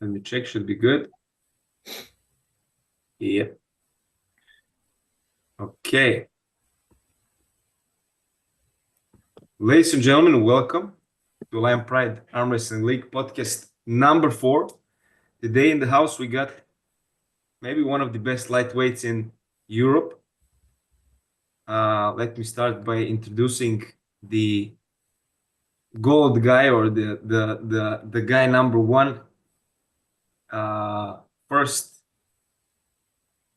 Let me check. Should be good. Yep. Okay. Ladies and gentlemen, welcome to Lion Pride Arm Wrestling League podcast number 4. Today in the house we got maybe one of the best lightweights in Europe. Let me start by introducing the gold guy, or the guy number 1. First,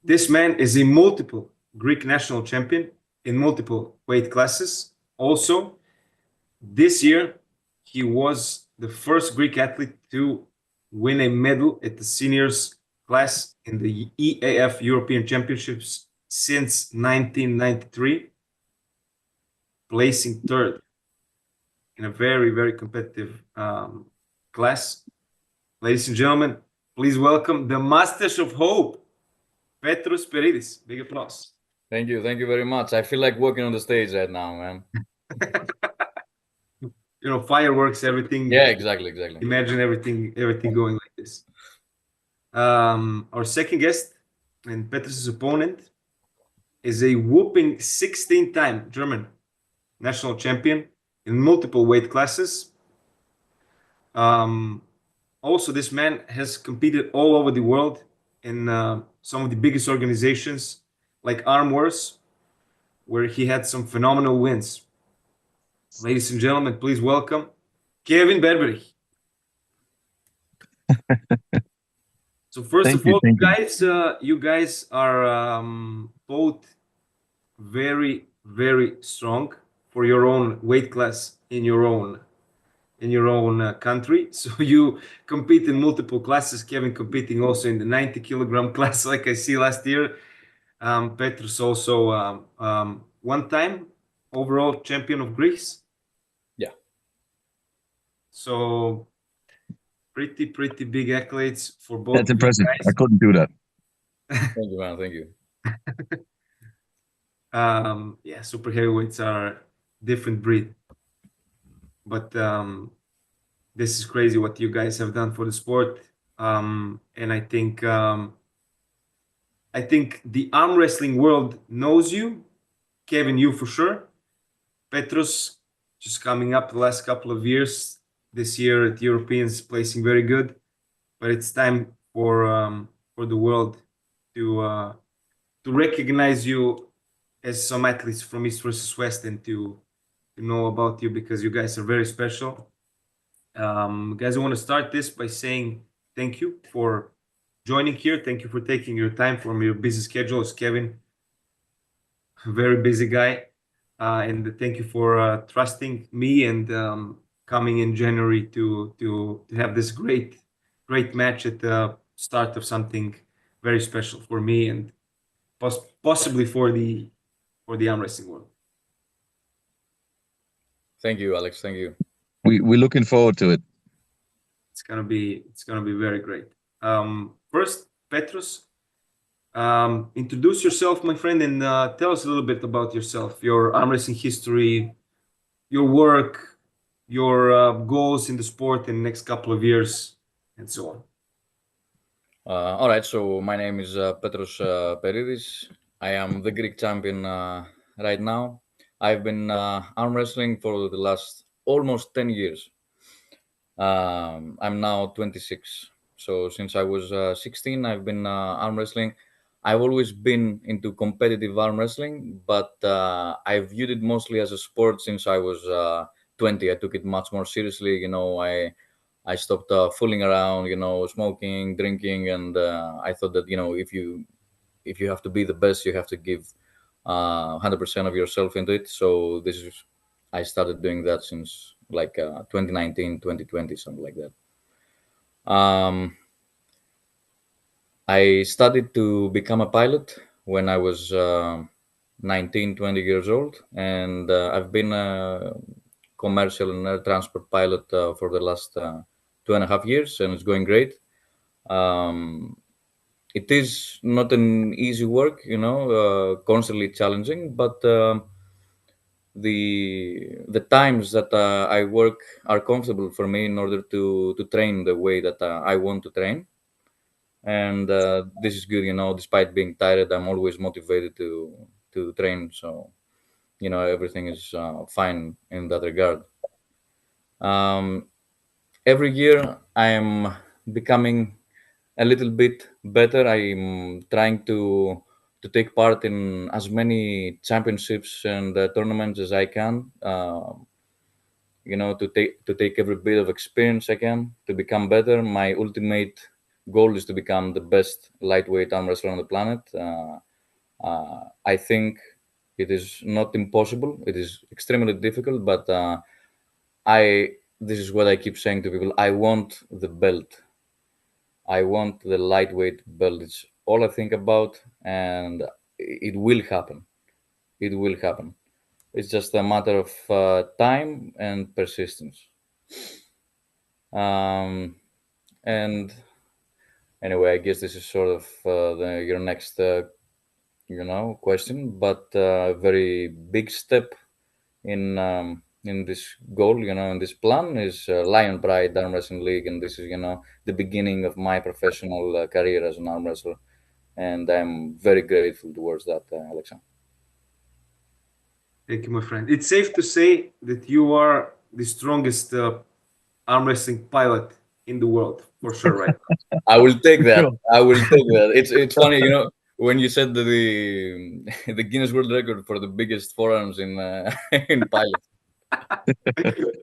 this man is a multiple Greek national champion in multiple weight classes. Also, this year he was the first Greek athlete to win a medal at the seniors class in the EAF European Championships since 1993, placing 3rd in a very, very competitive class. Ladies and gentlemen, please welcome the Masters of Hope, Petros Peridis. Big applause. Thank you very much. I feel like walking on the stage right now, man. You know, fireworks, everything. Yeah, exactly. Imagine everything going like this. Our second guest and Petros' opponent is a whooping 16-time German national champion in multiple weight classes. Also, this man has competed all over the world in some of the biggest organizations like ArmWrestlingTraining, where he had some phenomenal wins. Ladies and gentlemen, please welcome Kevin Berberich. So first of all, you guys are both very, very strong for your own weight class in your own country. So you compete in multiple classes. Kevin competing also in the 90-kilogram class, like I see last year. Petros also one-time overall champion of Greece. Yeah. So pretty big accolades for both. That's impressive. Guys. I couldn't do that. Thank you, man. Thank you. Yeah, super heavyweights are different breed, but this is crazy what you guys have done for the sport. And I think the arm wrestling world knows you, Kevin, you for sure. Petros just coming up the last couple of years. This year at Europeans placing very good, but it's time for the world to recognize you as some athletes from East versus West, and to know about you, because you guys are very special. Guys, I want to start this by saying thank you for joining here. Thank you for taking your time from your busy schedule. As Kevin, a very busy guy, and thank you for trusting me and coming in January to have this great match at the start of something very special for me and possibly for the arm wrestling world. Thank you, Alex. Thank you. We're looking forward to it. It's gonna be very great. First, Petros, introduce yourself, my friend, and tell us a little bit about yourself, your arm wrestling history, your work, your goals in the sport in the next couple of years, and so on. All right. So my name is Petros Peridis. I am the Greek champion right now. I've been arm wrestling for the last almost 10 years. I'm now 26. So since I was 16, I've been arm wrestling. I've always been into competitive arm wrestling, but I viewed it mostly as a sport since I was 20. I took it much more seriously. You know, I stopped fooling around, you know, smoking, drinking, and I thought that, you know, if you have to be the best, you have to give 100% of yourself into it. So I started doing that since like 2019, 2020, something like that. I studied to become a pilot when I was 19, 20 years old, and I've been a commercial and air transport pilot for the last 2.5 years, and it's going great. It is not an easy work, you know, constantly challenging, but the the times that I work are comfortable for me in order to train the way that I want to train. And this is good, despite being tired, I'm always motivated to train. So, everything is fine in that regard. Every year I'm becoming a little bit better. I'm trying to take part in as many championships and tournaments as I can. To take every bit of experience I can to become better. My ultimate goal is to become the best lightweight arm wrestler on the planet. I think it is not impossible. It is extremely difficult, but I this is what I keep saying to people. I want the belt. I want the lightweight belt. It's all I think about, and it will happen. It will happen. It's just a matter of time and persistence. And anyway, I guess this is sort of your next, question, but a very big step in this goal, in this plan is Lion Pride Arm Wrestling League, and this is, the beginning of my professional career as an arm wrestler, and I'm very grateful towards that, Alexa. Thank you, my friend. It's safe to say that you are the strongest arm wrestling pilot in the world, for sure, right? I will take that. Sure. I will take that. It's funny, when you said the the Guinness World Record for the biggest forearms in in pilot.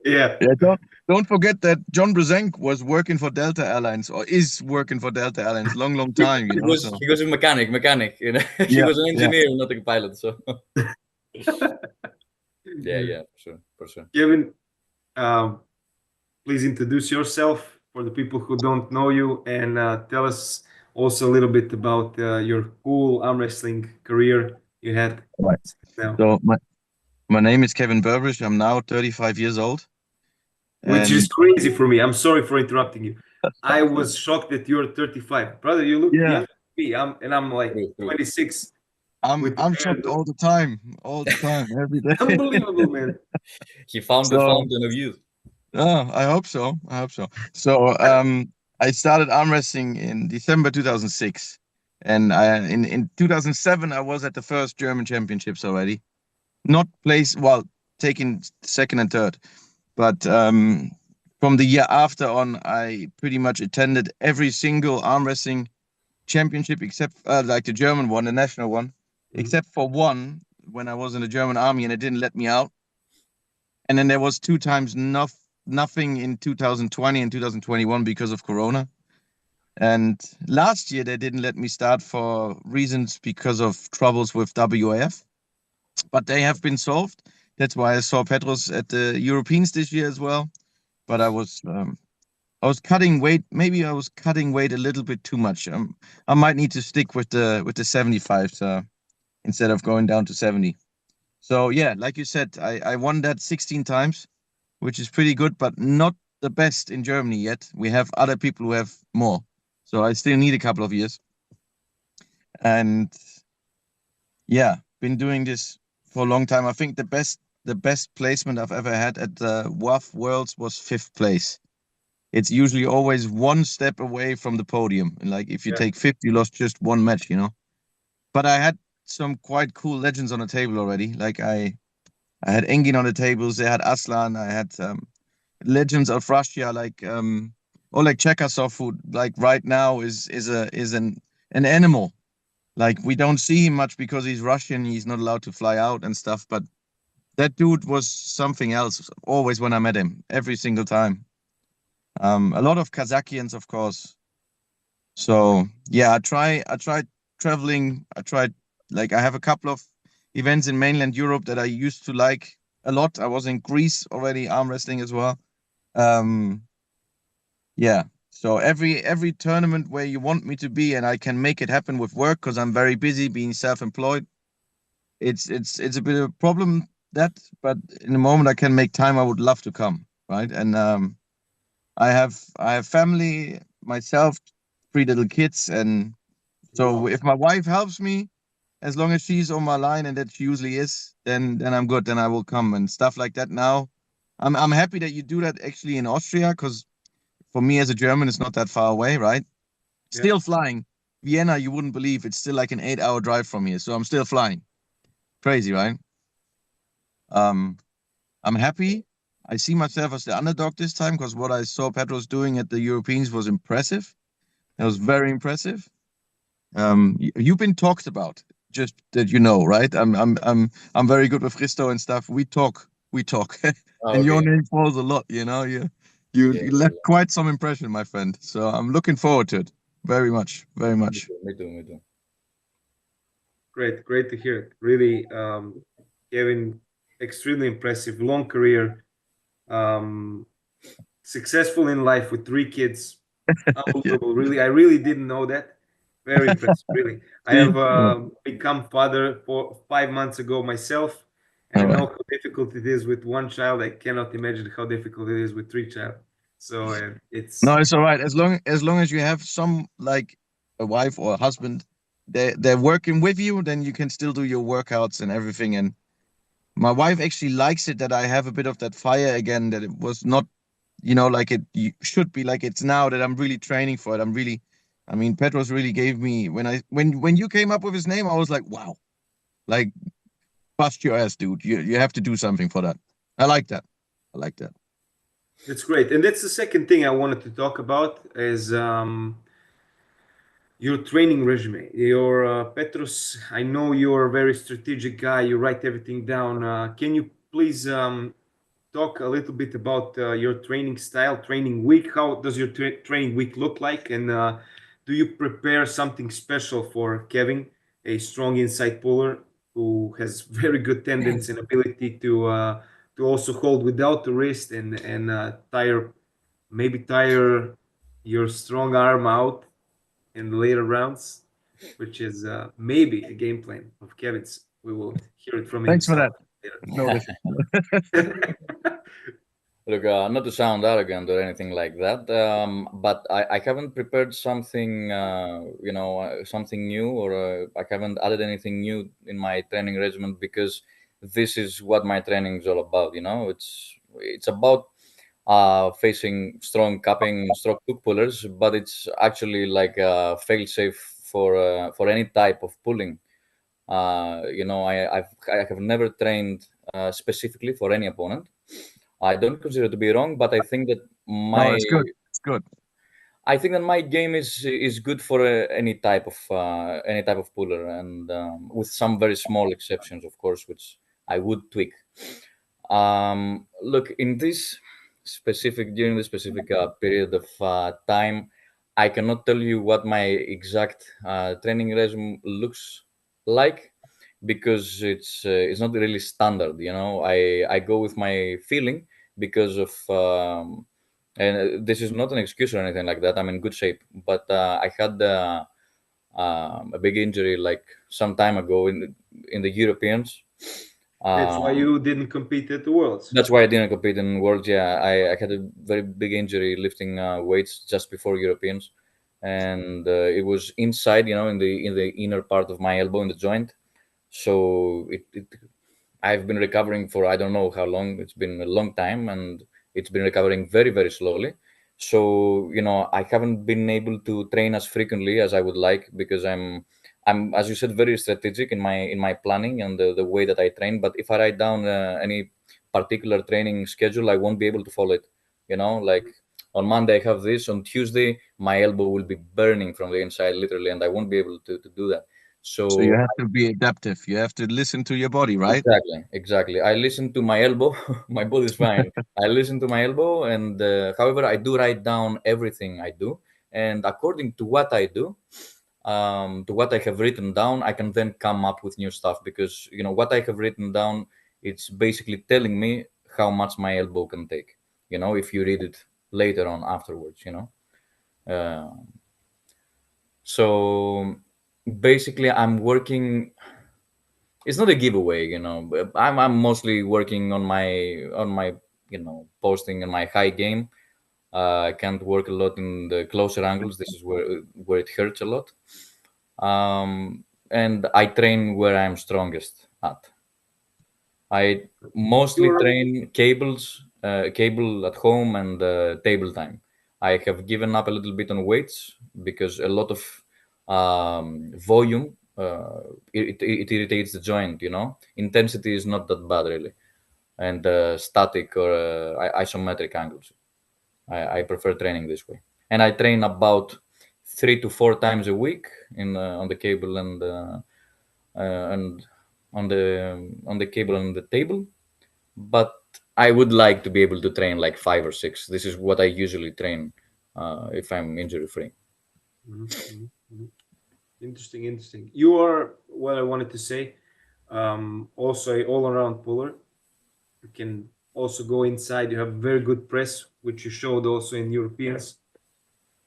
Yeah. Yeah, don't forget that John Brzenk was working for Delta Airlines, or is working for Delta Airlines long time, He was so he was a mechanic. He yeah, was an yeah. engineer, not a pilot. So yeah, for sure. Kevin, um, please introduce yourself for the people who don't know you, and tell us also a little bit about your cool arm wrestling career you had Right. now, So my name is Kevin Berberich. I'm now 35 years old, which and is crazy for me. I'm sorry for interrupting you. I was shocked that you're 35, brother. You look yeah, young to me. I'm like True. 26 I'm with the I'm beard. shocked all the time, every day. Unbelievable, man. He found the So fountain of youth. I hope so. I hope so. So I started arm wrestling in December 2006, and in 2007 I was at the first German championships already. Not place well, taking second and third, but from the year after on, I pretty much attended every single arm wrestling championship except like the German one, the national one, Mhm. except for one when I was in the German army and it didn't let me out. And then there was two times nothing in 2020 and 2021 because of Corona. And last year they didn't let me start for reasons because of troubles with WAF, but they have been solved. That's why I saw Petros at the Europeans this year as well. But I was cutting weight. Maybe I was cutting weight a little bit too much. I might need to stick with the 75s instead of going down to 70. So yeah, like you said, I won that 16 times, which is pretty good, but not the best in Germany yet. We have other people who have more. So I still need a couple of years. And yeah, been doing this for a long time. I think the best placement I've ever had at the WAF Worlds was 5th place. It's usually always one step away from the podium. And like if you Yeah. take 5th, you lost just one match. But I had some quite cool legends on the table already. Like I had Engin on the tables. I had Aslan. I had legends of Russia like Oleg Cherkasov, who like right now is an animal. Like we don't see him much because he's Russian. He's not allowed to fly out and stuff. But that dude was something else. Always when I met him, every single time. A lot of Kazakians, of course. So yeah, I tried traveling. I tried like I have a couple of events in mainland Europe that I used to like a lot. I was in Greece already, arm wrestling as well. Um, yeah. So every tournament where you want me to be and I can make it happen with work because I'm very busy being self-employed. It's a bit of a problem that, but in the moment I can make time, I would love to come, right? And I have family myself, 3 little kids, and so Wow. if my wife helps me, as long as she's on my line, and that she usually is, then I'm good. Then I will come and stuff like that. Now, I'm happy that you do that actually in Austria, because for me as a German, it's not that far away, right? Yeah. Still flying. Vienna, you wouldn't believe it's still like an 8-hour drive from here. So I'm still flying. Crazy, right? Um, I'm happy. I see myself as the underdog this time, because what I saw Petros doing at the Europeans was impressive. It was very impressive. You've been talked about, just that you know, right? I'm very good with Christo and stuff. We talk, Oh, and your okay. name falls a lot. You know, you Yeah, you left quite some impression, my friend. So I'm looking forward to it very much, very much. me too, me too. Great to hear it. Really, Kevin, extremely impressive, long career, um, successful in life with 3 kids. Yeah, Unbelievable, really. I really didn't know that. Very impressive, really. I see, have become father 5 months ago myself, and I all know right. how difficult it is with one child. I cannot imagine how difficult it is with 3 child. So No, it's it's all right. As long as you have some, like a wife or a husband, they're working with you, then you can still do your workouts and everything. And my wife actually likes it that I have a bit of that fire again. That it was not, like it should be, like it's now, that I'm really training for it. I mean, Petros really gave me, when you came up with his name, I was like, wow, like, bust your ass, dude. You have to do something for that. I like that. I like that. it's great, and that's the second thing I wanted to talk about is your training resume. Your Petros, I know you're a very strategic guy. You write everything down. Can you please talk a little bit about your training style, training week? How does your training week look like? And do you prepare something special for Kevin, a strong inside puller who has very good tendency and ability to also hold without the wrist and tire your strong arm out in the later rounds, which is maybe a game plan of Kevin's. We will hear it from Thanks for himself that. Notice. later. Look, not to sound arrogant or anything like that, but I haven't prepared something, something new, or I haven't added anything new in my training regimen, because this is what my training is all about. It's about facing strong cupping, strong hook pullers, but it's actually like a fail safe for any type of pulling. I have never trained specifically for any opponent. I don't consider it to be wrong, but No, it's good. It's good. I think that my game is good for any type of puller, and with some very small exceptions, of course, which I would tweak. Look, during this specific period of time, I cannot tell you what my exact training regime looks like, because it's not really standard. I go with my feeling, because of and this is not an excuse or anything like that. I'm in good shape, but I had a big injury like some time ago in the Europeans. That's why Um, you didn't compete at the Worlds. that's why I didn't compete in Worlds. Yeah, I had a very big injury lifting weights just before Europeans, and it was inside, in the inner part of my elbow, in the joint. So I've been recovering for I don't know how long. It's been a long time, and it's been recovering very, very slowly. So I haven't been able to train as frequently as I would like, because I'm, as you said, very strategic in my planning and the way that I train. But if I write down any particular training schedule, I won't be able to follow it. Like on Monday I have this. On Tuesday my elbow will be burning from the inside, literally, and I won't be able to do that. So you So have to be adaptive. You have to listen to your body, right? exactly, exactly. I listen to my elbow. My body is fine. I listen to my elbow, and however, I do write down everything I do, and according to what I do, to what I have written down, I can then come up with new stuff, because what I have written down, it's basically telling me how much my elbow can take. If you read it later on afterwards. Uh, so basically, I'm working. It's not a giveaway, but I'm mostly working on my posting and my high game. I can't work a lot in the closer angles. This is where it hurts a lot. and I train where I'm strongest at. I mostly You're train cable at home and table time. I have given up a little bit on weights because a lot of volume it irritates the joint. Intensity is not that bad really, and static or isometric angles. I prefer training this way, and I train about 3 to 4 times a week in on the cable and on the cable and the table. But I would like to be able to train like 5 or 6. This is what I usually train if I'm injury free. Mhm, mhm, mhm. Interesting, interesting. You are what I wanted to say. Also, a all-around puller. You can also go inside. You have very good press, which you showed also in Europeans.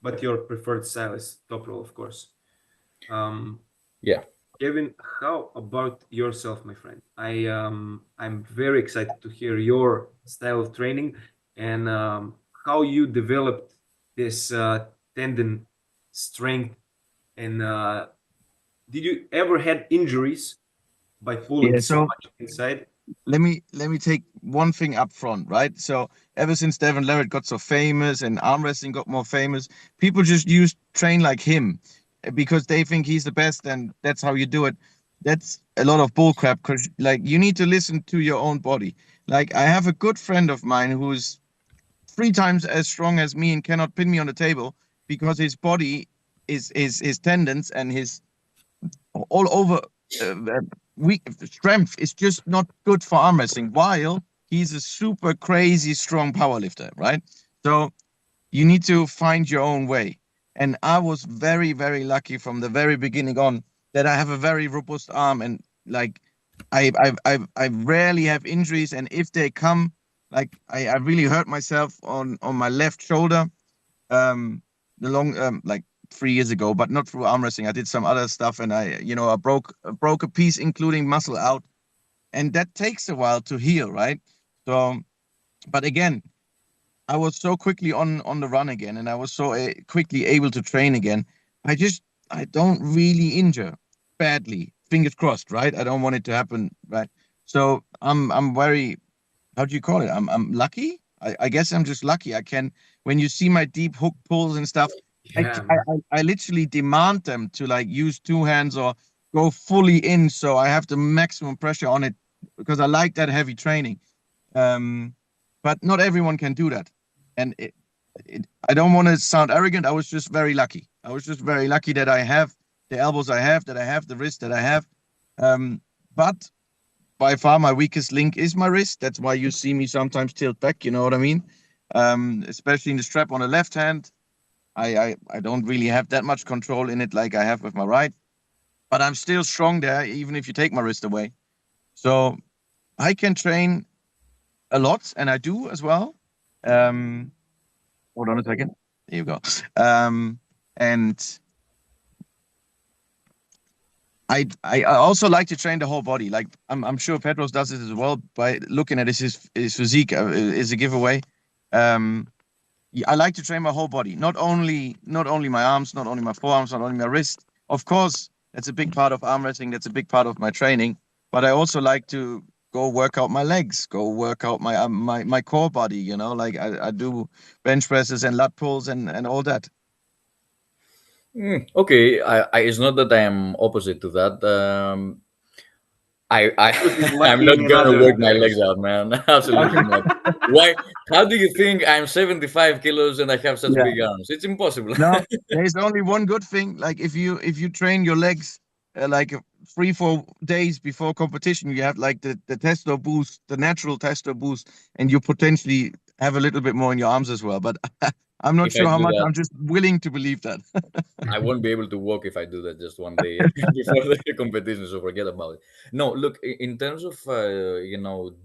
But your preferred style is top roll, of course. Um, Yeah. Kevin, how about yourself, my friend? I'm very excited to hear your style of training and how you developed this tendon strength. And did you ever had injuries by pulling Yeah. so So much inside? let me take one thing up front, right? So ever since Devon Larratt got so famous and arm wrestling got more famous, people just use train like him because they think he's the best and that's how you do it. That's a lot of bull crap because like you need to listen to your own body. Like I have a good friend of mine who's 3 times as strong as me and cannot pin me on the table because his body is his tendons and his all over weak strength is just not good for arm wrestling. While he's a super crazy strong power lifter, right? So you need to find your own way. And I was very, very lucky from the very beginning on that I have a very robust arm and like I rarely have injuries. And if they come, like I really hurt myself on my left shoulder um the long like 3 years ago, but not through arm wrestling. I did some other stuff and I broke a piece including muscle out, and that takes a while to heal, right? So but again, I was so quickly on the run again, and I was so quickly able to train again. I don't really injure badly. Fingers crossed, right? I don't want it to happen, right? So I'm very, how do you call it? I'm lucky. I guess I'm just lucky. I can, when you see my deep hook pulls and stuff, Yeah, man. I literally demand them to like use 2 hands or go fully in, so I have the maximum pressure on it because I like that heavy training. Um, but not everyone can do that. And I don't want to sound arrogant. I was just very lucky. I was just very lucky that I have the elbows I have, that I have the wrist that I have. But by far my weakest link is my wrist. That's why you see me sometimes tilt back. You know what I mean? Especially in the strap on the left hand. I don't really have that much control in it like I have with my right. But I'm still strong there, even if you take my wrist away. So I can train a lot, and I do as well. Um, Hold on a second. There you go. And I also like to train the whole body. Like I'm sure Petros does it as well by looking at his physique is a giveaway. Um, I like to train my whole body, not only my arms, not only my forearms, not only my wrist. Of course, that's a big part of arm wrestling. That's a big part of my training. But I also like to go work out my legs, go work out my core body. Like I do bench presses and lat pulls and all that. Okay. It's not that I am opposite to that. Because he's I'm lacking not in gonna other work my legs directions. out, man. Absolutely not. Why? How do you think I'm 75 kilos and I have such Yeah. big arms? It's impossible. No, there's only one good thing. Like if you train your legs like 3 4 days before competition, you have like the testo boost, the natural testo boost, and you potentially have a little bit more in your arms as well. But I'm not If I sure how do much. that, I'm just willing to believe that. I won't be able to walk if I do that just one day before the competition. So forget about it. No, look, in terms of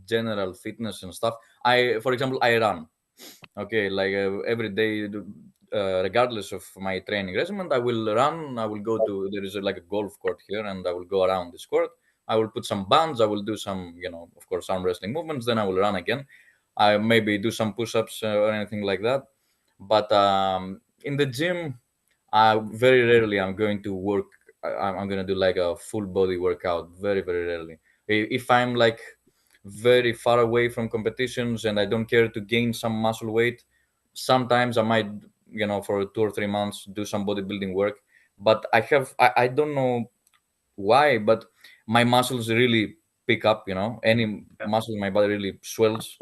general fitness and stuff. For example, I run. Okay, like every day, regardless of my training regimen, I will run. I will go to there is like a golf court here, and I will go around this court. I will put some bands. I will do some, of course, arm wrestling movements. Then I will run again. I maybe do some push-ups or anything like that. But in the gym, very rarely I'm going to work I'm gonna do like a full body workout. Very, very rarely. If I'm like very far away from competitions and I don't care to gain some muscle weight, sometimes I might, for 2 or 3 months do some bodybuilding work. But I don't know why, but my muscles really pick up. Any muscle in my body really swells.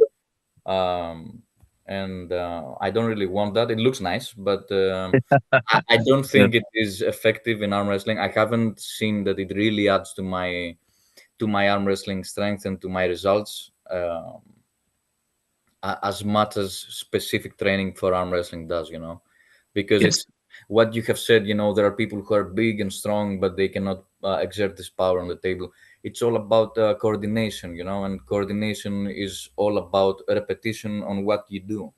And I don't really want that. It looks nice, but I don't Yeah. think it is effective in arm wrestling. I haven't seen that it really adds to my arm wrestling strength and to my results, as much as specific training for arm wrestling does. Because Yes. it's what you have said. There are people who are big and strong, but they cannot exert this power on the table. It's all about coordination, and coordination is all about repetition on what you do.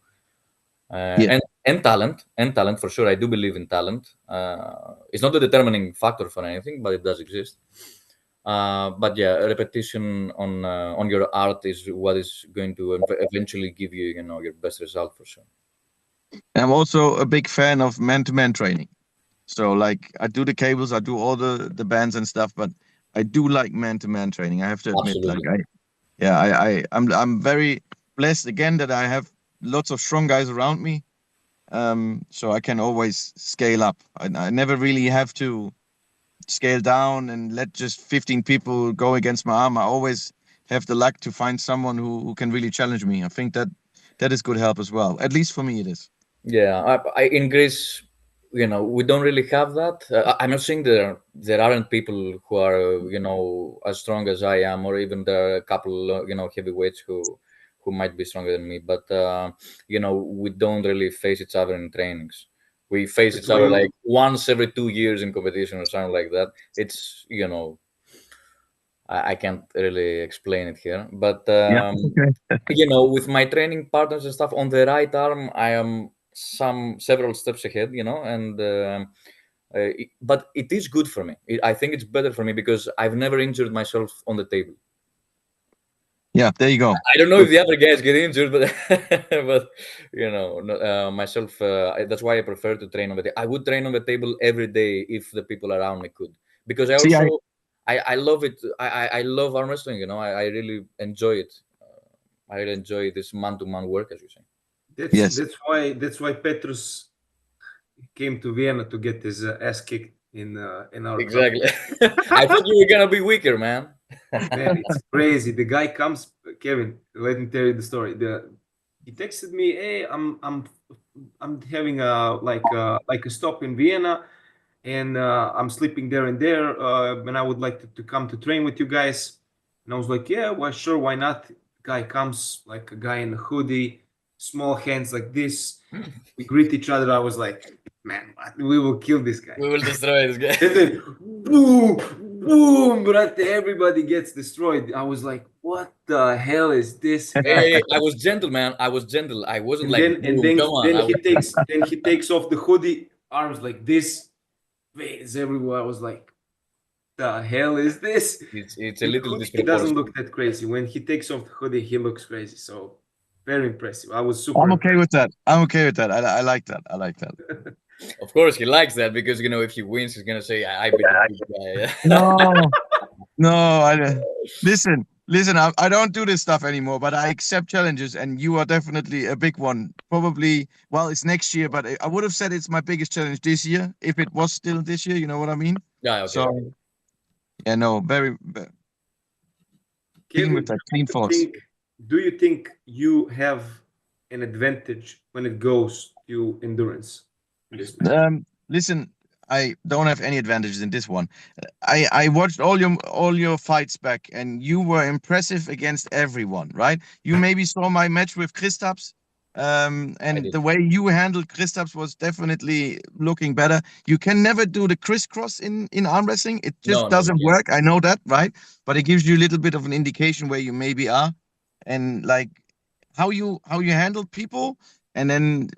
Yeah. And talent for sure. I do believe in talent. It's not the determining factor for anything, but it does exist. But yeah, repetition on your art is what is going to eventually give you, your best result for sure. I'm also a big fan of man-to-man training. So like I do the cables, I do all the bands and stuff, but I do like man-to-man training. I have to admit, like Absolutely. I'm very blessed again that I have lots of strong guys around me. So I can always scale up. I never really have to scale down and let just 15 people go against my arm. I always have the luck to find someone who can really challenge me. I think that is good help as well. At least for me, it is. Yeah, in Greece, we don't really have that. I'm not saying there aren't people who are, as strong as I am, or even there are a couple, heavyweights who might be stronger than me. But we don't really face each other in trainings. We face That's each other why like once every 2 years in competition or something like that. It's I can't really explain it here, but Yeah. Okay. with my training partners and stuff on the right arm, I am several steps ahead, and but it is good for me. I think it's better for me because I've never injured myself on the table. Yeah. There you go. I don't know if Good. the other guys get injured, but but myself. That's why I prefer to train on the table. I would train on the table every day if the people around me could, because I See, also I love it. I love arm wrestling. I really enjoy it. I really enjoy this man-to-man work, as you say. that's yes. that's why Petros came to Vienna to get his ass kicked in our club. Exactly. I thought you were gonna be weaker, man. Man, it's crazy. The guy comes, Kevin. Let me tell you the story. He texted me, "Hey, I'm having a stop in Vienna, and I'm sleeping there and there. And I would like to come to train with you guys." And I was like, "Yeah, well, sure, why not?" Guy comes like a guy in a hoodie, small hands like this. We greet each other. I was like, "Man, what? We will kill this guy." We will destroy this guy. And then boom, boom, but everybody gets destroyed. I was like, what the hell is this guy? Hey, I was gentle, man. I was gentle. I wasn't And like, then and boom, then come on. then he takes off the hoodie, arms like this, veins everywhere. I was like, the hell is this? It's a In the little hoodie, he doesn't look disproportionate. that crazy. When he takes off the hoodie, he looks crazy. So very impressive. I was super I'm okay impressed. with that. I'm okay with that. I like that. I like that. Of course, he likes that because if he wins, he's gonna say, "I beat the big guy." No, no. Listen. I don't do this stuff anymore, but I accept challenges, and you are definitely a big one. Probably, well, it's next year, but I would have said it's my biggest challenge this year if it was still this year. You know what I mean? Yeah. Okay. So, yeah, no, clean with Kevin, that, clean thoughts. do you think you have an advantage when it goes to endurance in this match? Listen, I don't have any advantages in this one. I watched all your fights back, and you were impressive against everyone, right? You maybe saw my match with Kristaps, I and did. the way you handled Kristaps was definitely looking better. You can never do the crisscross in arm wrestling; it just No, you doesn't can't. work. I know that, right? But it gives you a little bit of an indication where you maybe are, and like how you handle people, and then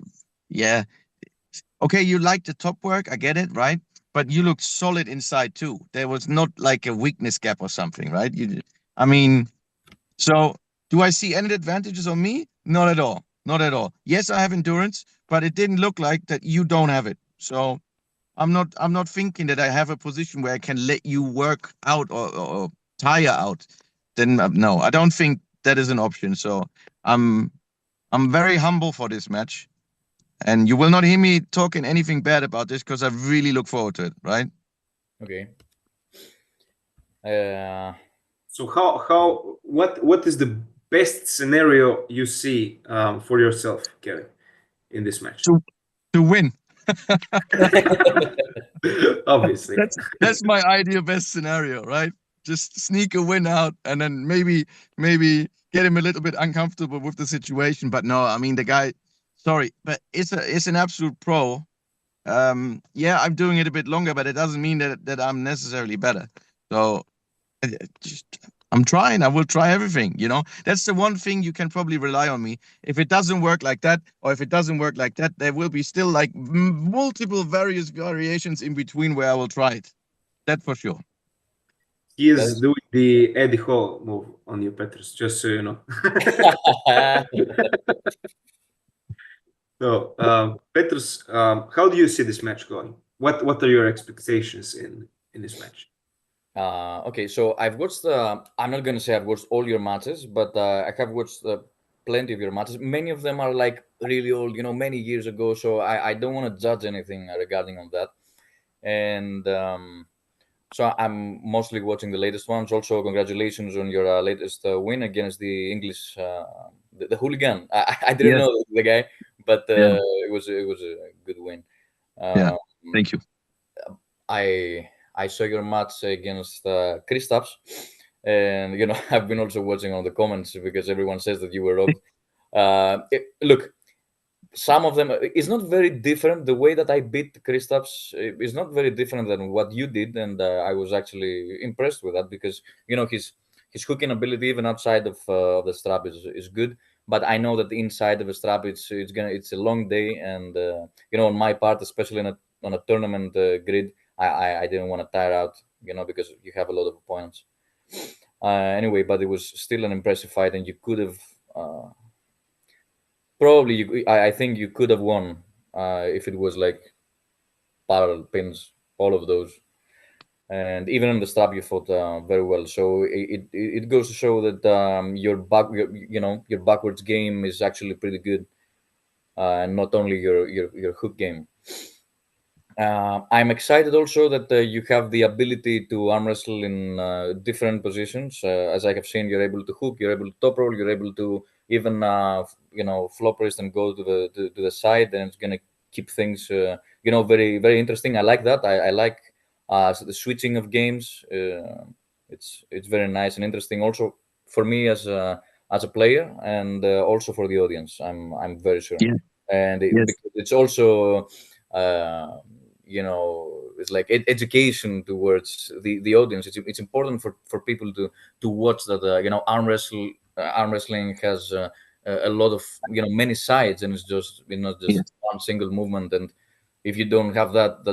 yeah. Okay, you like the top work, I get it, right? But you looked solid inside too. There was not like a weakness gap or something, right? I mean, so do I see any advantages on me? Not at all. Not at all. Yes, I have endurance, but it didn't look like that you don't have it. So I'm not thinking that I have a position where I can let you work out or tire out. Then no, I don't think that is an option. So I'm very humble for this match, and you will not hear me talking anything bad about this because I really look forward to it. Right? Okay. So what is the best scenario you see for yourself, Kevin, in this match? To win. Obviously. That's my ideal best scenario, right? Just sneak a win out and then maybe get him a little bit uncomfortable with the situation. But no, I mean the guy, sorry, but it's an absolute pro. Yeah, I'm doing it a bit longer, but it doesn't mean that I'm necessarily better. So just I'm trying. I will try everything. That's the one thing you can probably rely on me. If it doesn't work like that, or if it doesn't work like that, there will be still like multiple various variations in between where I will try it. That for sure. He is doing the Eddie Hall move on you, Petros, just so you know. So, Petros, how do you see this match going? What are your expectations in this match? Okay, so I've watched. I'm not gonna say I've watched all your matches, but I have watched plenty of your matches. Many of them are like really old, many years ago. So I don't want to judge anything regarding on that. And so I'm mostly watching the latest ones. Also, congratulations on your latest win against the English, the hooligan. I didn't know the guy, but it was a good win. Yeah, thank you. I saw your match against Kristaps, and I've been also watching on the comments because everyone says that you were robbed. Look, some of them it's not very different. The way that I beat Kristaps is not very different than what you did, and I was actually impressed with that because his hooking ability even outside of the strap is good. But I know that inside of a strap it's a long day, and on my part, especially on a tournament grid, I didn't want to tire out, because you have a lot of opponents. Anyway, but it was still an impressive fight, and you could have. Probably, I think you could have won if it was like parallel pins, all of those, and even on the strap you fought very well. So it goes to show that your backwards game is actually pretty good, and not only your hook game. I'm excited also that you have the ability to arm wrestle in different positions. As I have seen, you're able to hook, you're able to top roll, you're able to even flop wrist and go to the side, and it's gonna keep things very very interesting. I like that. I like the switching of games. It's very nice and interesting. Also for me as a player, and also for the audience. I'm very sure. Yeah. And Yes. because it's also. It's like education towards the audience. It's important for people to watch that arm wrestling has a lot of many sides, and it's not just Yes. one single movement. And if you don't have that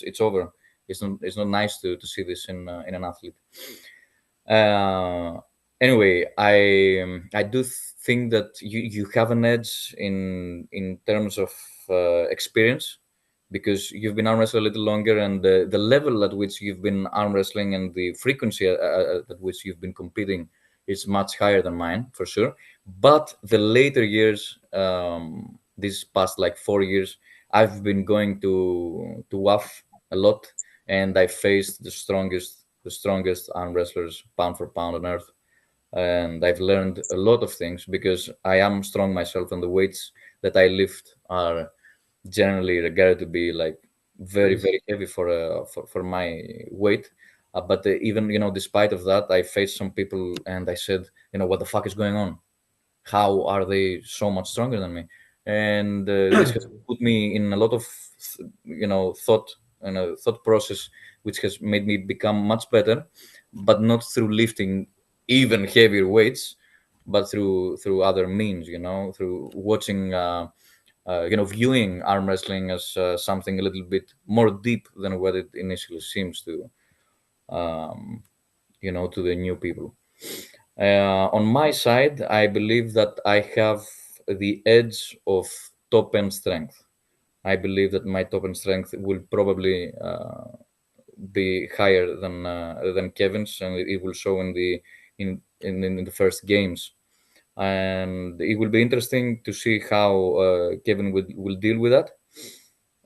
it's over. It's not nice to see this in an athlete. uh, anyway, I do think that you have an edge in terms of experience, because you've been arm wrestling a little longer, and the level at which you've been arm wrestling and the frequency at which you've been competing is much higher than mine, for sure. But the later years, these past like 4 years, I've been going to WAF a lot, and I faced the strongest arm wrestlers pound for pound on earth, and I've learned a lot of things because I am strong myself, and the weights that I lift are generally regarded to be like very very heavy for my weight. But even despite of that, I faced some people and I said, what the fuck is going on? How are they so much stronger than me? And this has put me in a lot of thought and a thought process, which has made me become much better, but not through lifting even heavier weights, but through other means, through watching viewing arm wrestling as something a little bit more deep than what it initially seems to to the new people. On my side, I believe that I have the edge of top end strength. I believe that my top end strength will probably be higher than Kevin's, and it will show in the first games. And it will be interesting to see how Kevin will deal with that,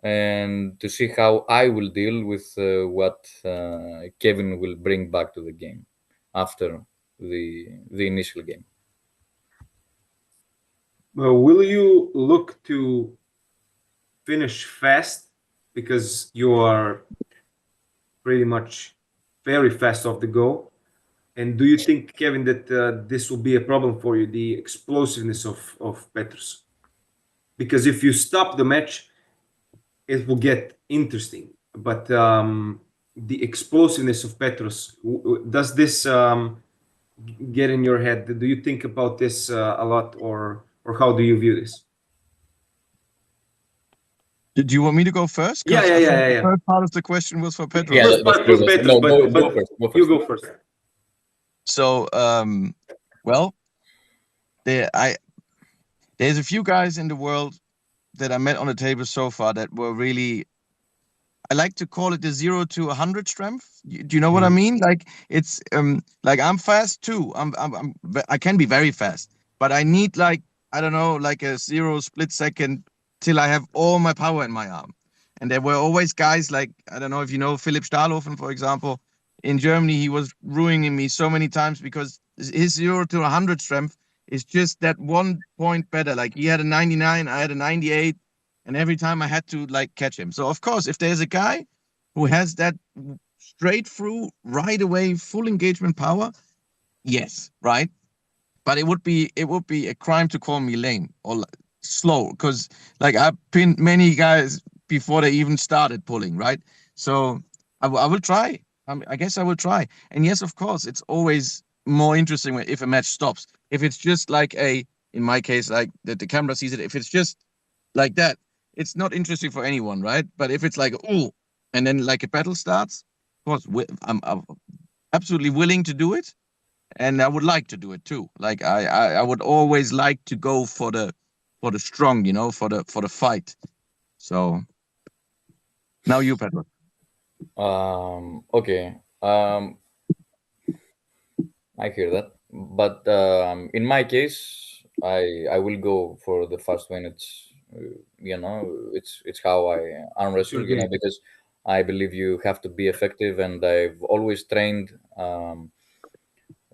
and to see how I will deal with what Kevin will bring back to the game after the initial game. Will you look to finish fast because you are pretty much very fast off the go? And do you think, Kevin, that this will be a problem for you, the explosiveness of Petros? Because if you stop the match, it will get interesting. But the explosiveness of Petros, does this get in your head? Do you think about this a lot, or how do you view this? Do you want me to go first? 'Cause Yeah. The first part of the question was for Petros. Yeah, First part was Petros, no, but go first. you go first. So, well, there's a few guys in the world that I met on the table so far that were really, I like to call it the 0 to 100 strength. Do you know what I mean? Like it's like I'm fast too. I can be very fast, but I need like, I don't know, like a 0 split second till I have all my power in my arm. And there were always guys like, I don't know if you know Philipp Stahlhofen, for example. In Germany, he was ruining me so many times because his 0 to 100 strength is just that 1 point better. Like he had a 99, I had a 98, and every time I had to like catch him. So of course, if there's a guy who has that straight through, right away, full engagement power, yes, right. But it would be a crime to call me lame or slow, because like I pinned many guys before they even started pulling, right? So I will try. I guess I will try. And yes, of course, it's always more interesting if a match stops. If it's just like in my case, like the camera sees it, if it's just like that, it's not interesting for anyone, right? But if it's like, oh, and then like a battle starts, of course, I'm absolutely willing to do it. And I would like to do it too. Like I would always like to go for the strong, for the fight. So now you, Petros. Okay. I hear that, but in my case, I will go for the first win. It's it's how I arm wrestle, because I believe you have to be effective, and I've always trained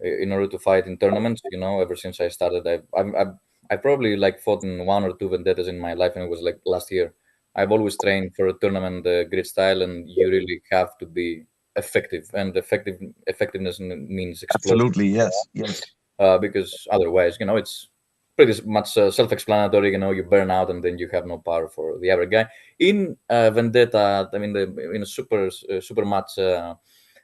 in order to fight in tournaments. Ever since I started, I probably like fought in 1 or 2 vendettas in my life, and it was like last year. I've always trained for a tournament grid style, and you really have to be effective, and effectiveness means explosion. Absolutely, yes. Because otherwise, it's pretty much self-explanatory. You burn out, and then you have no power for the other guy. In vendetta, I mean, in a super match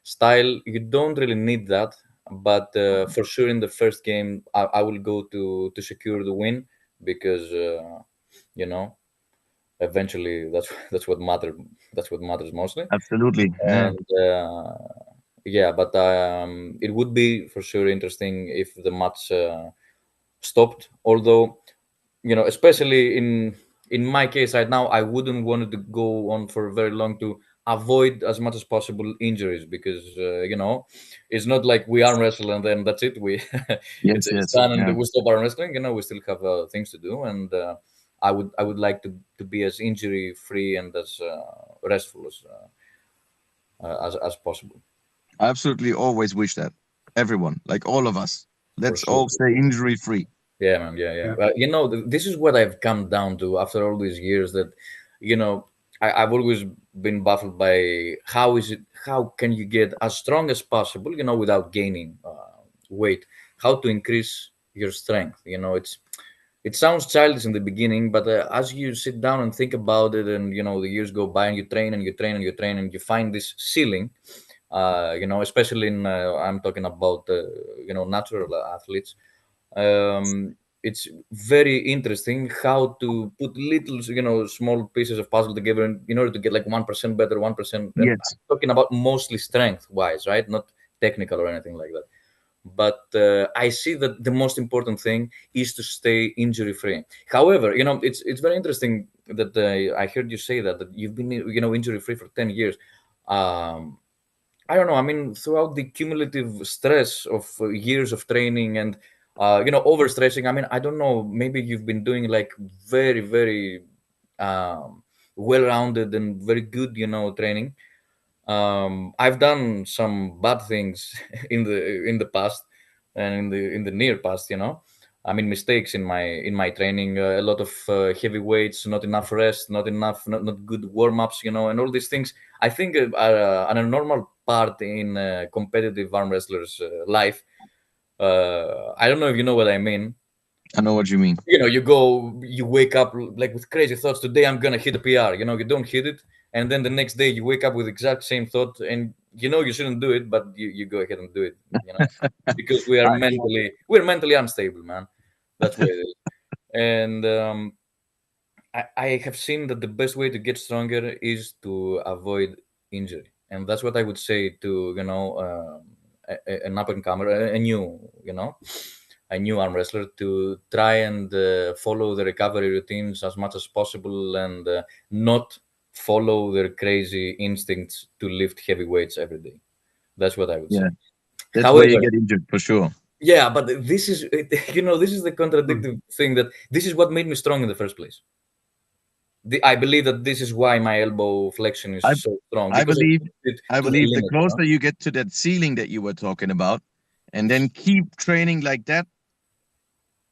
style, you don't really need that. But for sure, in the first game, I will go to secure the win, because eventually that's what matters. That's what matters mostly. Absolutely. Yeah. And yeah, but it would be for sure interesting if the match stopped. Although, especially in my case right now, I wouldn't want it to go on for very long to avoid as much as possible injuries, because it's not like we arm wrestle and then that's it. We it's Yes. done and Yeah. we stop arm wrestling. We still have things to do, and I would like to be as injury free and as restful as possible. I absolutely always wish that. Everyone, like all of us, For let's sure. all stay injury free. Yeah, man. Yeah. Yeah. This is what I've come down to after all these years. That I've always been baffled by how can you get as strong as possible, without gaining weight. How to increase your strength. It sounds childish in the beginning, but as you sit down and think about it, and the years go by, and you train and you train and you train, and you find this ceiling. Especially I'm talking about natural athletes. It's very interesting how to put little, small pieces of puzzle together in order to get like 1% better, 1%. And I'm Yes. talking about mostly strength wise, right? Not technical or anything like that. but I see that the most important thing is to stay injury free. However, it's very interesting that I heard you say that you've been injury free for 10 years. I don't know. I mean, throughout the cumulative stress of years of training and overstressing. I mean, I don't know. Maybe you've been doing like very, very well-rounded and very good, training. I've done some bad things in the past and in the near past. I mean, mistakes in my training. A lot of heavy weights, not enough rest, not good warm-ups. And all these things. I think are a normal part in competitive arm wrestlers' life. I don't know if you know what I mean. I know what you mean. You wake up like with crazy thoughts. Today I'm gonna hit a PR. You don't hit it, and then the next day you wake up with exact same thought, and you shouldn't do it, but you go ahead and do it. Because we're mentally unstable, man. That's what it is. And I have seen that the best way to get stronger is to avoid injury, and that's what I would say to an up and comer, a new arm wrestler, to try and follow the recovery routines as much as possible and not follow their crazy instincts to lift heavy weights every day. That's what I would say. Yeah, that's where you However, get injured for sure. yeah, but this is this is the contradictory thing, that this is what made me strong in the first place. I believe that this is why my elbow flexion is I so strong, I because I believe pushed it I to the believe the limit. closer you get to that ceiling that you were talking about, and then keep training like that,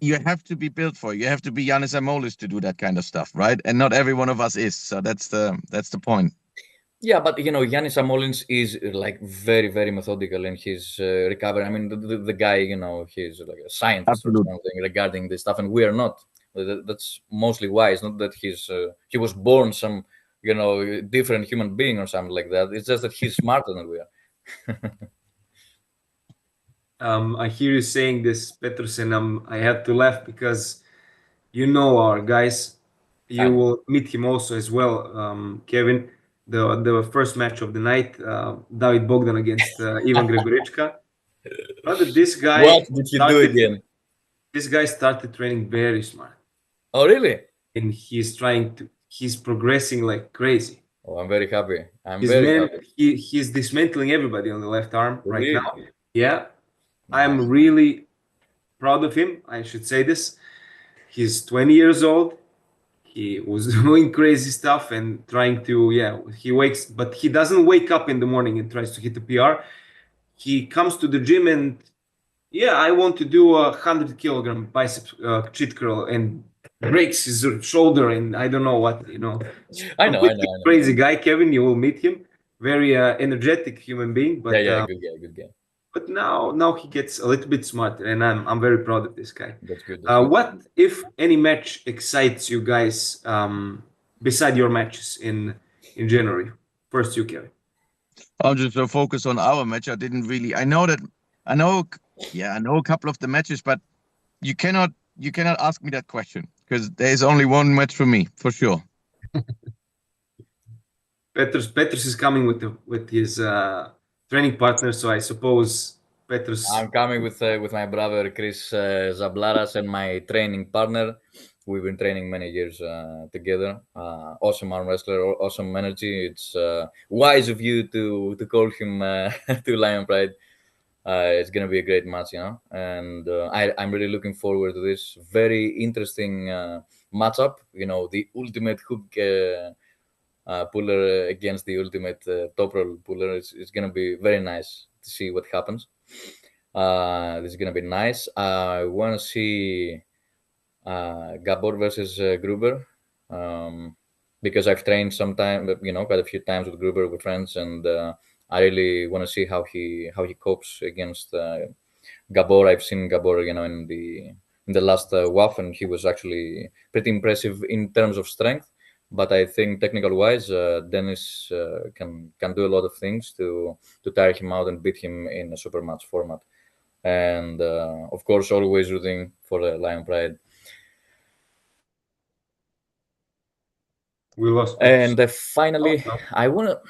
you have to be built for it. You have to be Yanis Amolis to do that kind of stuff, right? And not every one of us is. So that's the point. Yeah, but Yannis Amolins is like very, very methodical in his recovery. I mean, the guy, he's like a scientist or Absolutely. something regarding this stuff, and we are not. That's mostly why. It's not that he was born some, different human being or something like that. It's just that he's smarter than we are. I hear you saying this, Petros, and I have to laugh because our guys. You I know. will meet him also as well, Kevin. The first match of the night, David Bogdan against Ivan Gregorichka. Brother, What did you do again? this guy started training very smart, Oh, really? and he's progressing like crazy. Oh, I'm very happy. I'm He's very man, happy. he's dismantling everybody on the left arm right Really? now. Yeah, I'm Nice. really proud of him. I should say this. He's 20 years old. He was doing crazy stuff and trying to, but he doesn't wake up in the morning and tries to hit the PR. He comes to the gym and, I want to do 100 kilogram bicep cheat curl, and breaks his shoulder and I don't know what. I know, I know, Completely I know. crazy guy, Kevin. You will meet him. Very energetic human being, Yeah, but yeah, good guy, good guy. but now he gets a little bit smarter, and I'm very proud of this guy. That's good. That's good. What if any match excites you guys beside your matches in January? First, you, Kevin. I'm just so focused on our match. I didn't really. I know that. I know. Yeah, I know a couple of the matches, but you cannot ask me that question because there's only one match for me for sure. Petros is coming with his training partner, so I suppose Petros. I'm coming with my brother Chris Zablaras and my training partner. We've been training many years together. Awesome arm wrestler, awesome energy. It's wise of you to call him to Lion Pride. It's gonna be a great match. And I'm really looking forward to this very interesting matchup. The ultimate hook puller against the ultimate top roll puller. It's gonna be very nice to see what happens. This is gonna be nice. I want to see Gabor versus Gruber, because I've trained quite a few times with Gruber with friends, and I really want to see how he copes against Gabor. I've seen Gabor, in the last WAF, and he was actually pretty impressive in terms of strength. But I think technical wise, Dennis can do a lot of things to tire him out and beat him in a super match format. And of course, always rooting for the Lion Pride. We lost And Petros. finally, I want to.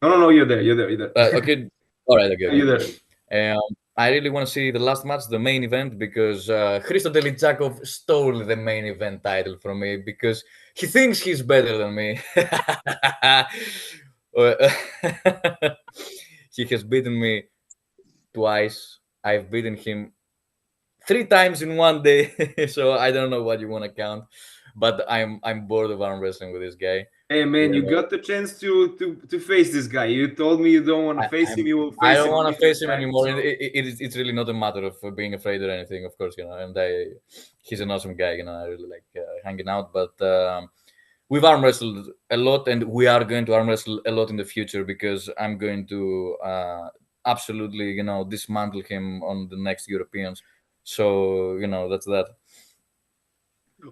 No, you're there. You're there. Okay, all right, okay. You're there. I really want to see the last match, the main event, because Christo Delichakov stole the main event title from me because he thinks he's better than me. He has beaten me twice. I've beaten him 3 times in one day. So I don't know what you want to count, but I'm bored of arm wrestling with this guy. Hey man, you got the chance to face this guy. You told me you don't want to face him. You will I face don't him want to different face him times. anymore. So. And it's really not a matter of being afraid or anything, of course, And he's an awesome guy, I really like hanging out. But we've arm wrestled a lot, and we are going to arm wrestle a lot in the future because I'm going to absolutely, dismantle him on the next Europeans. So, that's that.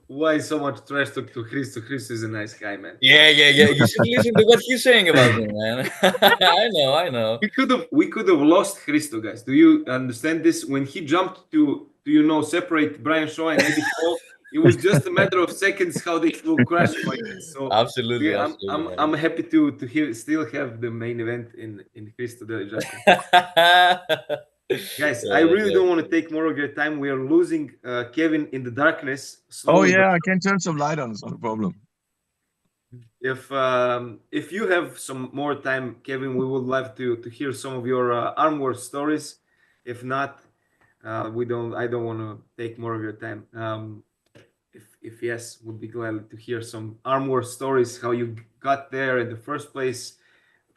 Why so much trash talk to Christo? Christo is a nice guy, man. Yeah. You should listen to what he's saying about me, man. I know. We could have lost Christo, guys. Do you understand this? When he jumped to separate Brian Shaw and Eddie Hall, it was just a matter of seconds how they will crash like this. So Absolutely, I'm happy to still have the main event in Christo Del Jaco. Guys, I really don't want to take more of your time. We are losing Kevin in the darkness. Slowly, Oh yeah, I can turn some light on. It's not a problem. If you have some more time, Kevin, we would love to hear some of your arm war stories. If not, I don't want to take more of your time. If yes, would be glad to hear some arm war stories. How you got there in the first place,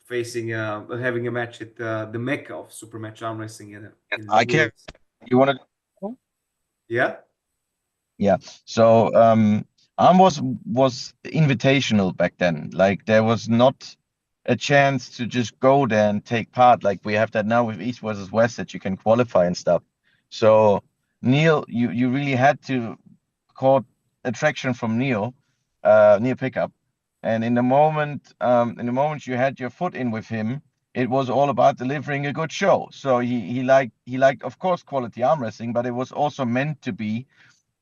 facing having a match at the Mecca of Super Match Arm Wrestling in I the can. US. You want to? Yeah. Yeah. So Arm was invitational back then. Like there was not a chance to just go there and take part. Like we have that now with East versus West that you can qualify and stuff. So Neil, you really had to caught attraction from Neil Pickup. And in the moment you had your foot in with him, it was all about delivering a good show. So he liked of course quality arm wrestling, but it was also meant to be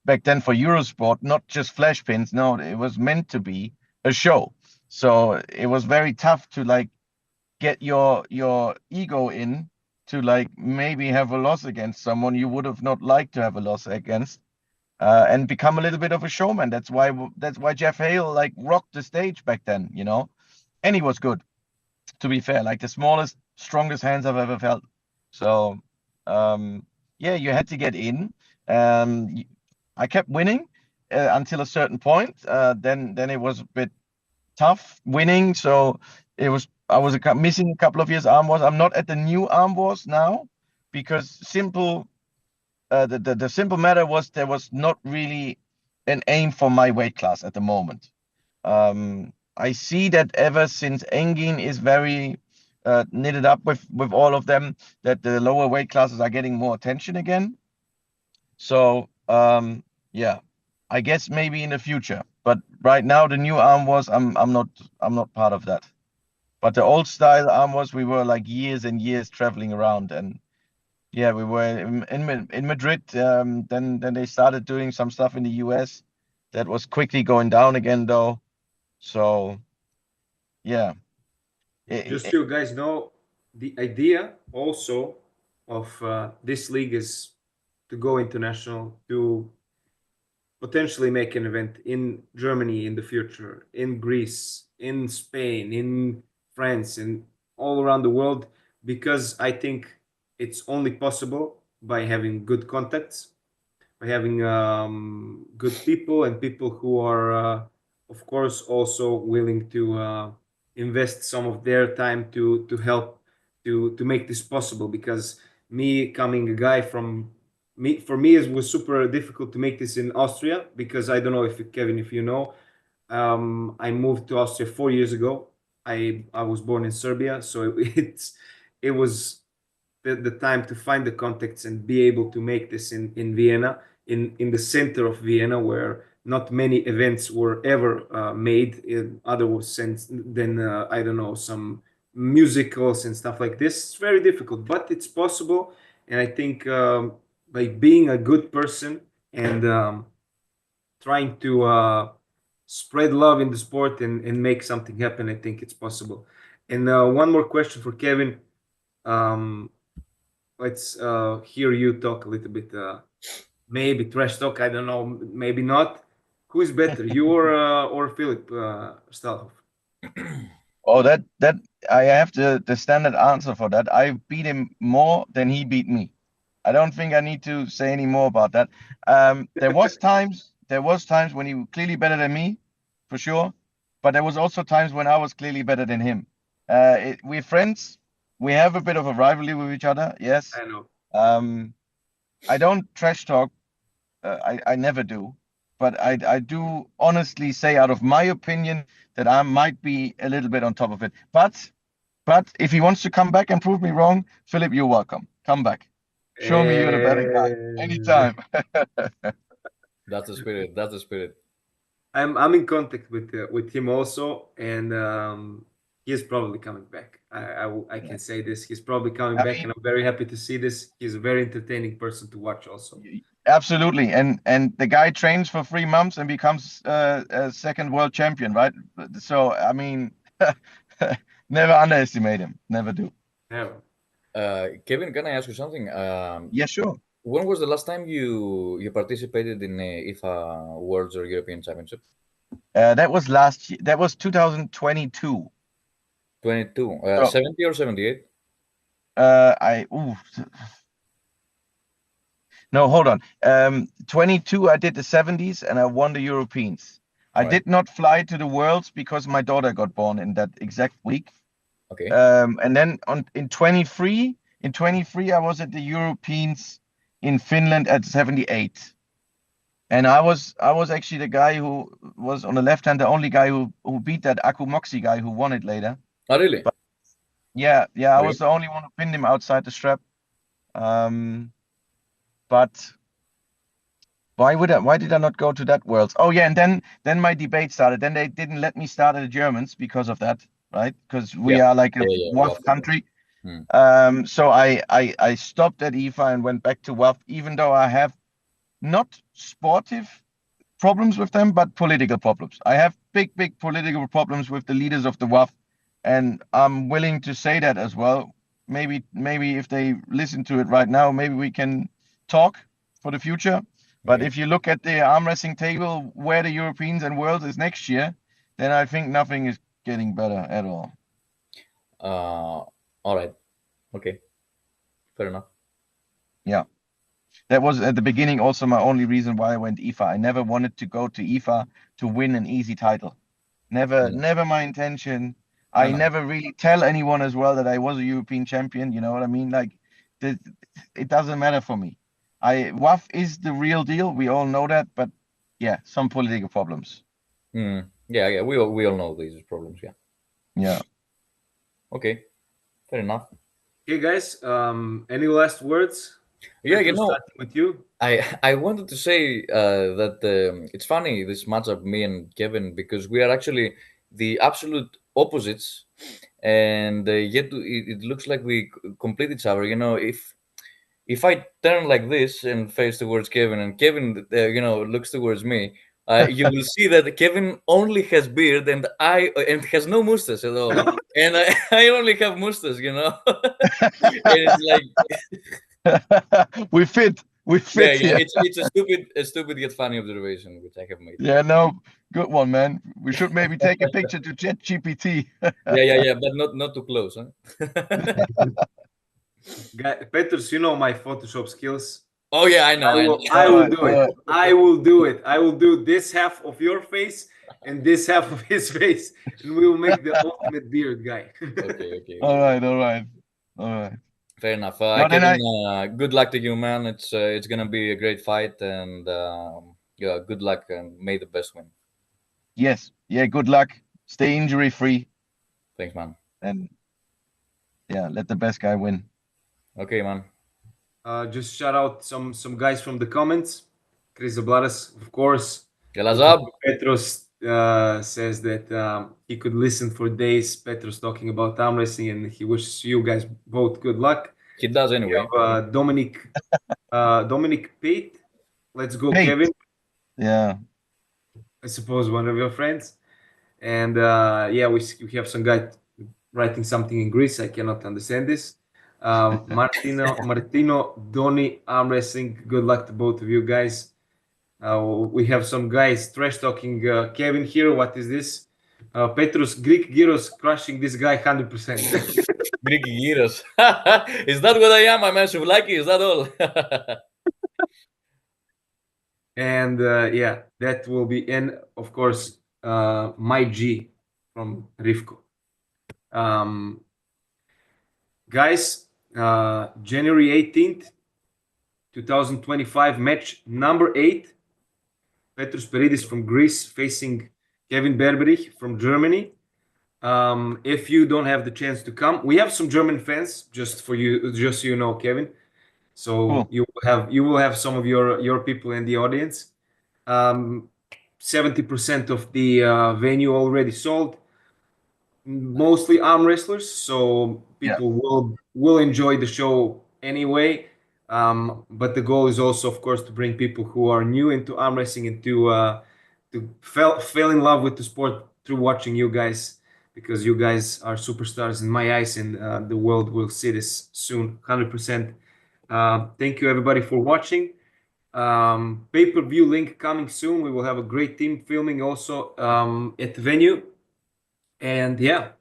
back then for Eurosport, not just flash pins. No, it was meant to be a show. So it was very tough to like get your ego in to like maybe have a loss against someone you would have not liked to have a loss against, and become a little bit of a showman. That's why Jeff Hale like rocked the stage back then, and he was good. To be fair, like the smallest, strongest hands I've ever felt. So, yeah, you had to get in. I kept winning until a certain point. Then it was a bit tough winning. So I was missing a couple of years Arm Wars. I'm not at the new Arm Wars now because the simple matter was there was not really an aim for my weight class at the moment. I see that ever since Engin is very knitted up with all of them, that the lower weight classes are getting more attention again. So yeah, I guess maybe in the future. But right now the new Arm Wars, I'm not part of that. But the old style Arm Wars, we were like years and years traveling around, and yeah, we were in Madrid. Then they started doing some stuff in the US. That was quickly going down again, though. So yeah, Just so you guys know, the idea also of this league is to go international, to potentially make an event in Germany in the future, in Greece, in Spain, in France, and all around the world, because I think it's only possible by having good contacts, by having good people and people who are, of course, also willing to invest some of their time to help to make this possible. Because me coming a guy from me for me it was super difficult to make this in Austria, because I don't know if Kevin, if you know, I moved to Austria 4 years ago. I was born in Serbia, so it was the time to find the contacts and be able to make this in Vienna, in the center of Vienna, where not many events were ever made in other sense than I don't know, some musicals and stuff like this. It's very difficult, but it's possible. And I think by being a good person and trying to spread love in the sport and make something happen, I think it's possible. And one more question for Kevin. Um, let's hear you talk a little bit. Maybe trash talk. I don't know. Maybe not. Who is better, you or Philip Stalhoff? Oh, that I have the standard answer for that. I beat him more than he beat me. I don't think I need to say any more about that. There was times when he was clearly better than me, for sure. But there was also times when I was clearly better than him. We're friends. We have a bit of a rivalry with each other. Yes. I know. I don't trash talk. I never do. But I do honestly say, out of my opinion, that I might be a little bit on top of it. But if he wants to come back and prove me wrong, Philip, you're welcome. Come back. Show me you're the better guy. Anytime. That's the spirit. That's the spirit. I'm in contact with him also, and he's probably coming back. I can say this. He's probably coming back, and I'm very happy to see this. He's a very entertaining person to watch also. Absolutely. And the guy trains for 3 months and becomes a second world champion, right? So, I mean, never underestimate him. Never do. Never. Kevin, can I ask you something? Yeah, sure. When was the last time you participated in a IFA Worlds or European Championship? That was last year. That was 2022. 22. So, 70 or 78? No, hold on. 22, I did the 70s and I won the Europeans. I Right. did not fly to the Worlds because my daughter got born in that exact week. Okay. And then in 23, I was at the Europeans in Finland at 78. And I was actually the guy who was on the left hand, the only guy who beat that Aku Moxie guy who won it later. Oh, really? But yeah, I Okay. was the only one who pinned him outside the strap. But why did I not go to that Worlds? Oh yeah, and then my debate started. Then they didn't let me start at the Germans because of that, right? Because we Yeah. are like a Yeah, WAF WAF. country. Hmm. So I stopped at IFA and went back to WAF, even though I have not sportive problems with them, but political problems. I have big political problems with the leaders of the WAF, and I'm willing to say that as well. Maybe if they listen to it right now, maybe we can talk for the future. But Okay. if you look at the arm wrestling table where the Europeans and Worlds is next year, then I think nothing is getting better at all. All right. Okay. Fair enough. Yeah. That was at the beginning also my only reason why I went IFA. I never wanted to go to IFA to win an easy title. Never my intention. I No. never really tell anyone as well that I was a European champion. You know what I mean? Like, it doesn't matter for me. WAF is the real deal. We all know that, but yeah, some political problems. Yeah. We all know these problems. Yeah. Yeah. Okay. Fair enough. Okay, guys. Any last words? Yeah. Petros, starting with you. I wanted to say that it's funny this matchup, me and Kevin, because we are actually the absolute opposites, and yet it looks like we complete each other. You know, if I turn like this and face towards Kevin, and Kevin, looks towards me, you will see that Kevin only has beard and has no mustache at all, and I only have mustache. You know, and it's like. We fit. We Yeah, fit here. it's a stupid yet funny observation which I have made. Yeah, no, good one, man. We should maybe take a picture to ChatGPT. Yeah, but not too close, huh? Petros, you know my Photoshop skills. Oh yeah, I know. I will do it. Alright. I will do it. I will do this half of your face and this half of his face, and we will make the ultimate beard guy. Okay. All right. Fair enough. No, then Kevin, good luck to you, man. It's gonna be a great fight, and yeah, good luck, and may the best win. yes, yeah, good luck. Stay injury free, Thanks, man. and yeah, let the best guy win. Okay, man. Just shout out some guys from the comments. Chris Zablaras, of course. Gelazab. Petros says that he could listen for days. Petros talking about arm wrestling, and he wishes you guys both good luck. He does We anyway. have Dominic Pate. Let's go, Pate. Kevin. Yeah. I suppose one of your friends. And yeah, we have some guy writing something in Greece. I cannot understand this. Martino, Donny, Arm Wrestling. Good luck to both of you guys. We have some guys trash talking Kevin here. What is this? Petros, Greek Gyros crushing this guy 100%. Greek Gyros. Is that what I am? I'm a souvlaki. Is that all? And yeah, that will be in, of course, my G from Rivko. Guys, January 18th, 2025, match number 8. Petros Peridis from Greece facing Kevin Berberich from Germany. If you don't have the chance to come, we have some German fans, just for you, just so you know, Kevin. So Cool. you will have some of your people in the audience. 70% of the venue already sold. Mostly arm wrestlers, so people will enjoy the show anyway. But the goal is also, of course, to bring people who are new into arm wrestling and to fall in love with the sport through watching you guys, because you guys are superstars in my eyes, and the world will see this soon, 100%. Thank you everybody for watching. Pay-per-view link coming soon. We will have a great team filming also at the venue. And yeah,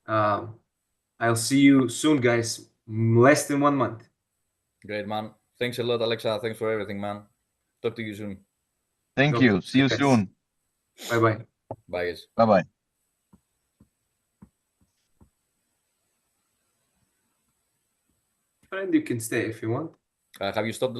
I'll see you soon, guys. Less than 1 month. Great, man. Thanks a lot, Alexa. Thanks for everything, man. Talk to you soon. Thank you. See you soon. Bye-bye. Bye, guys. Bye-bye. Friend, you can stay if you want. Have you stopped the live?